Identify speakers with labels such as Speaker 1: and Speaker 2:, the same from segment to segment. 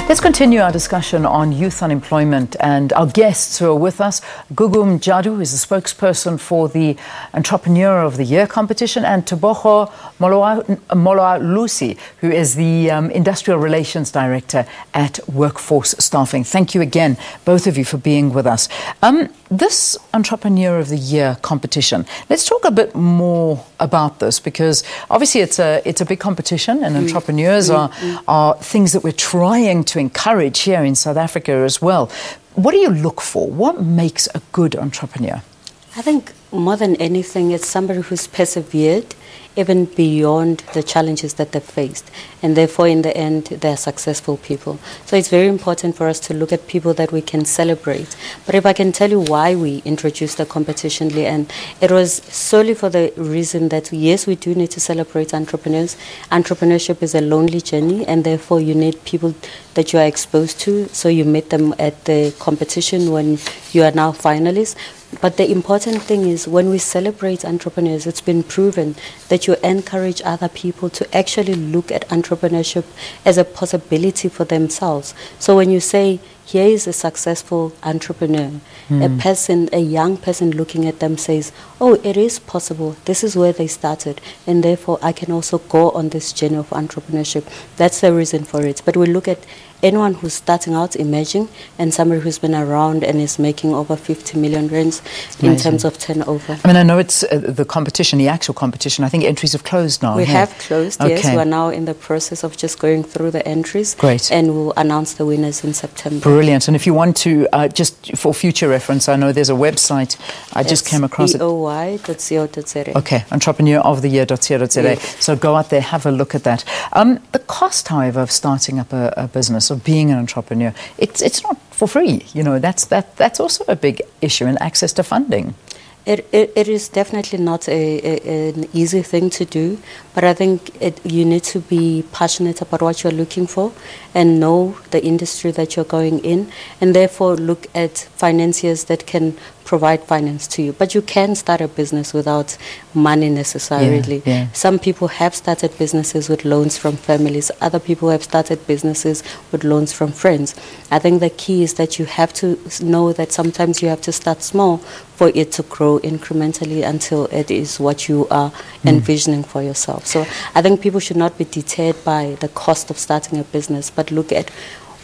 Speaker 1: Let's continue our discussion on youth unemployment, and our guests who are with us, Gugu Mjadu, who is the spokesperson for the Entrepreneur of the Year competition, and Tebogo Moalusi, who is the Industrial Relations Director at Workforce Staffing. Thank you again, both of you, for being with us. This Entrepreneur of the Year competition, let's talk a bit more about this, because obviously it's a big competition, and entrepreneurs are things that we're trying to encourage here in South Africa as well. What do you look for? What makes a good entrepreneur?
Speaker 2: I think more than anything, it's somebody who's persevered even beyond the challenges that they've faced, and therefore in the end they're successful people. So it's very important for us to look at people that we can celebrate. But if I can tell you why we introduced the competition, and it was solely for the reason that yes, we do need to celebrate entrepreneurs. Entrepreneurship is a lonely journey, and therefore you need people that you are exposed to, so you meet them at the competition when you are now finalists. But the important thing is, when we celebrate entrepreneurs, it's been proven that you encourage other people to actually look at entrepreneurship as a possibility for themselves. So when you say, here is a successful entrepreneur, a young person looking at them says, oh, it is possible. This is where they started, and therefore I can also go on this journey of entrepreneurship. That's the reason for it. But we look at anyone who's starting out, emerging, and somebody who's been around and is making over 50 million rands in terms of turnover.
Speaker 1: I mean, I know it's the competition, the actual competition. I think entries have closed now.
Speaker 2: We have closed, yes. We are now in the process of just going through the entries. Great. And we'll announce the winners in September.
Speaker 1: Brilliant. And if you want to, just for future reference, I know there's a website. I just came across it.
Speaker 2: EOY.co.za.
Speaker 1: Okay, entrepreneuroftheyear.co.za. Yes. So go out there, have a look at that. The cost, however, of starting up a business, of being an entrepreneur, it's not for free. You know, that's also a big issue, and access to funding.
Speaker 2: It is definitely not an easy thing to do, but I think you need to be passionate about what you're looking for and know the industry that you're going in, and therefore look at financiers that can provide finance to you. But you can start a business without money necessarily. Some people have started businesses with loans from families. Other people have started businesses with loans from friends. I think the key is that you have to know that sometimes you have to start small for it to grow incrementally until it is what you are envisioning for yourself. So I think people should not be deterred by the cost of starting a business, but look at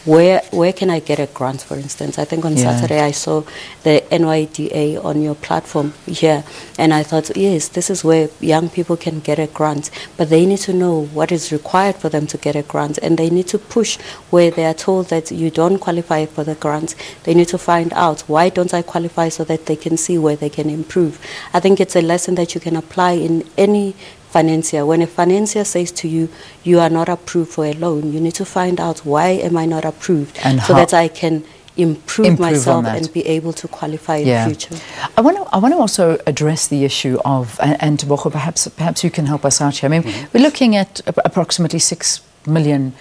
Speaker 2: where can I get a grant, for instance. I think on Saturday I saw the NYDA on your platform here, and I thought, yes, this is where young people can get a grant, but they need to know what is required for them to get a grant, and they need to push where they are told that you don't qualify for the grant. They need to find out, why don't I qualify, so that they can see where they can improve. I think it's a lesson that you can apply in any financier. When a financier says to you, you are not approved for a loan, you need to find out, why am I not approved, and so that I can improve myself and be able to qualify in the future.
Speaker 1: I want to also address the issue of, and Tebogo, perhaps you can help us out here. I mean, we're looking at approximately 6 million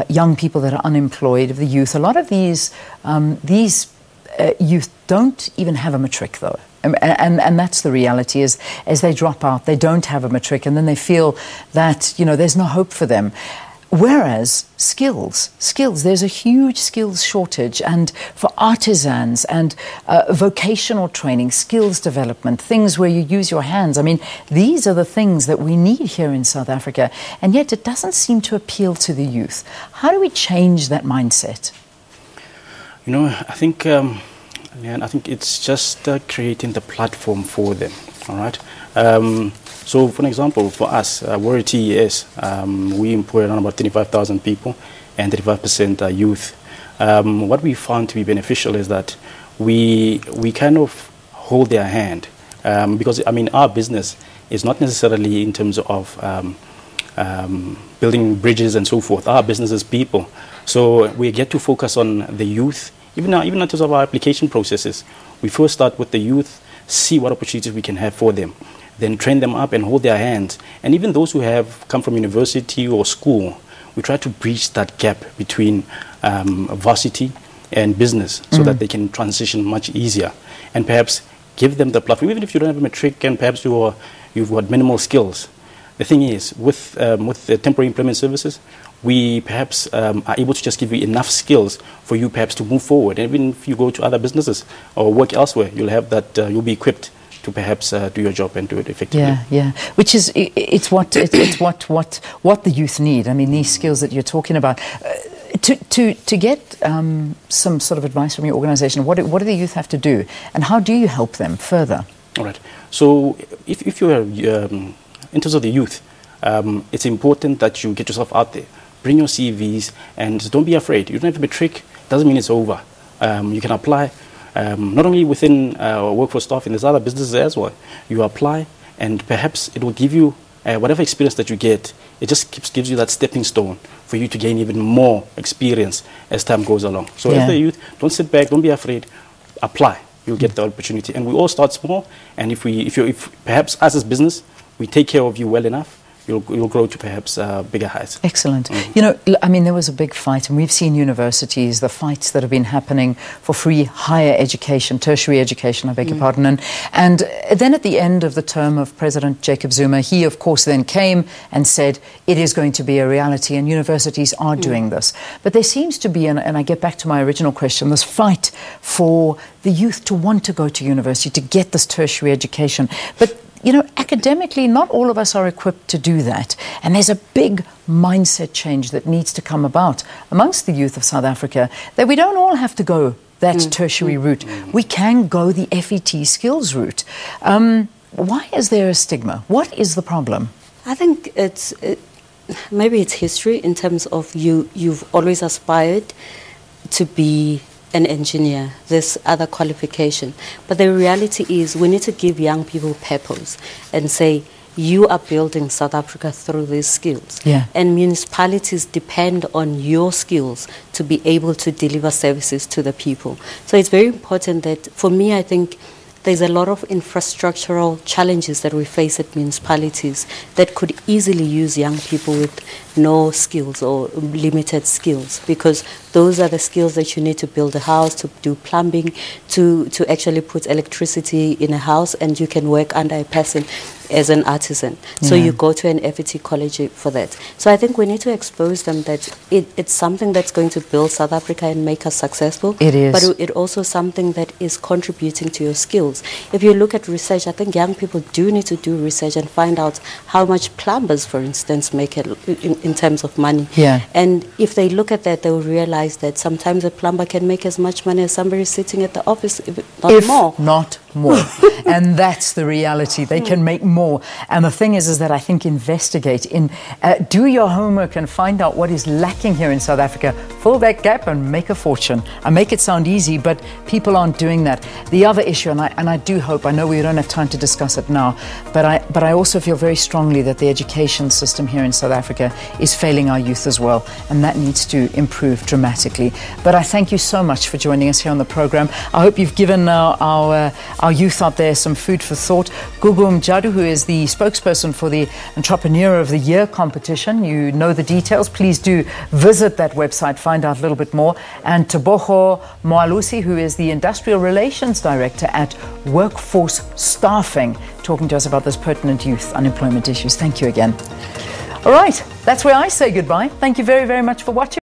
Speaker 1: young people that are unemployed, of the youth. A lot of these youth don't even have a matric, though. And that's the reality, is as they drop out, they don't have a matric, and then they feel that, you know, there's no hope for them. Whereas skills, there's a huge skills shortage, and for artisans and vocational training, skills development, things where you use your hands. I mean, these are the things that we need here in South Africa, and yet it doesn't seem to appeal to the youth. How do we change that mindset?
Speaker 3: You know, I think it's just creating the platform for them, all right? So, for example, for us, we're a TES. We employ around about 35,000 people, and 35% are youth. What we found to be beneficial is that we kind of hold their hand, because, I mean, our business is not necessarily in terms of building bridges and so forth. Our business is people. So we get to focus on the youth. Even in terms of our application processes, we first start with the youth, see what opportunities we can have for them, then train them up and hold their hands. And even those who have come from university or school, we try to bridge that gap between varsity and business, so that they can transition much easier, and perhaps give them the platform. Even if you don't have a matric and perhaps you've got minimal skills, the thing is, with the temporary employment services, we perhaps are able to just give you enough skills for you perhaps to move forward. And even if you go to other businesses or work elsewhere, you'll have that, you'll be equipped to perhaps do your job and do it effectively.
Speaker 1: Yeah. Which is, it's what the youth need. I mean, these skills that you're talking about. To get some sort of advice from your organisation, what do the youth have to do, and how do you help them further?
Speaker 3: All right. So if you are in terms of the youth, it's important that you get yourself out there. Bring your CVs and don't be afraid. You don't have to be trick. Doesn't mean it's over. You can apply not only within workforce staff, and there's other businesses as well. You apply, and perhaps it will give you whatever experience that you get. It just gives you that stepping stone for you to gain even more experience as time goes along. So as the youth, don't sit back, don't be afraid. Apply. You'll get the opportunity. And we all start small. And if perhaps us as business, we take care of you well enough, you'll grow to perhaps bigger heights.
Speaker 1: Excellent. You know, I mean, there was a big fight, and we've seen universities, the fights that have been happening for free higher education, tertiary education, I beg your pardon. And then at the end of the term of President Jacob Zuma, he, of course, then came and said, it is going to be a reality, and universities are doing this. But there seems to be, and I get back to my original question, this fight for the youth to want to go to university, to get this tertiary education. But you know, academically, not all of us are equipped to do that. And there's a big mindset change that needs to come about amongst the youth of South Africa, that we don't all have to go that tertiary route. We can go the FET skills route. Why is there a stigma? What is the problem?
Speaker 2: I think maybe it's history in terms of you've always aspired to be an engineer, this other qualification. But the reality is we need to give young people purpose and say, you are building South Africa through these skills. And municipalities depend on your skills to be able to deliver services to the people. So it's very important that, for me, I think there's a lot of infrastructural challenges that we face at municipalities that could easily use young people with no skills or limited skills, because those are the skills that you need to build a house, to do plumbing, to actually put electricity in a house, and you can work under a person as an artisan. So you go to an FET college for that. So I think we need to expose them that it's something that's going to build South Africa and make us successful.
Speaker 1: It is.
Speaker 2: But it also something that is contributing to your skills. If you look at research, I think young people do need to do research and find out how much plumbers, for instance, make it in terms of money. And if they look at that, they'll realize that sometimes a plumber can make as much money as somebody sitting at the office, if not more. And that's the reality. They can make more. And the thing is that I think investigate, do your homework and find out what is lacking here in South Africa. Fill that gap and make a fortune. I make it sound easy, but people aren't doing that. The other issue, and I do hope, I know we don't have time to discuss it now, but I also feel very strongly that the education system here in South Africa is failing our youth as well, and that needs to improve dramatically. But I thank you so much for joining us here on the program. I hope you've given our youth out there some food for thought. Gugu Mjadu, who is the spokesperson for the Entrepreneur of the Year competition, you know the details. Please do visit that website, find out a little bit more. And Tebogo Moalusi, who is the Industrial Relations Director at Workforce Staffing, talking to us about this pertinent youth unemployment issues. Thank you again. All right, that's where I say goodbye. Thank you very, very much for watching.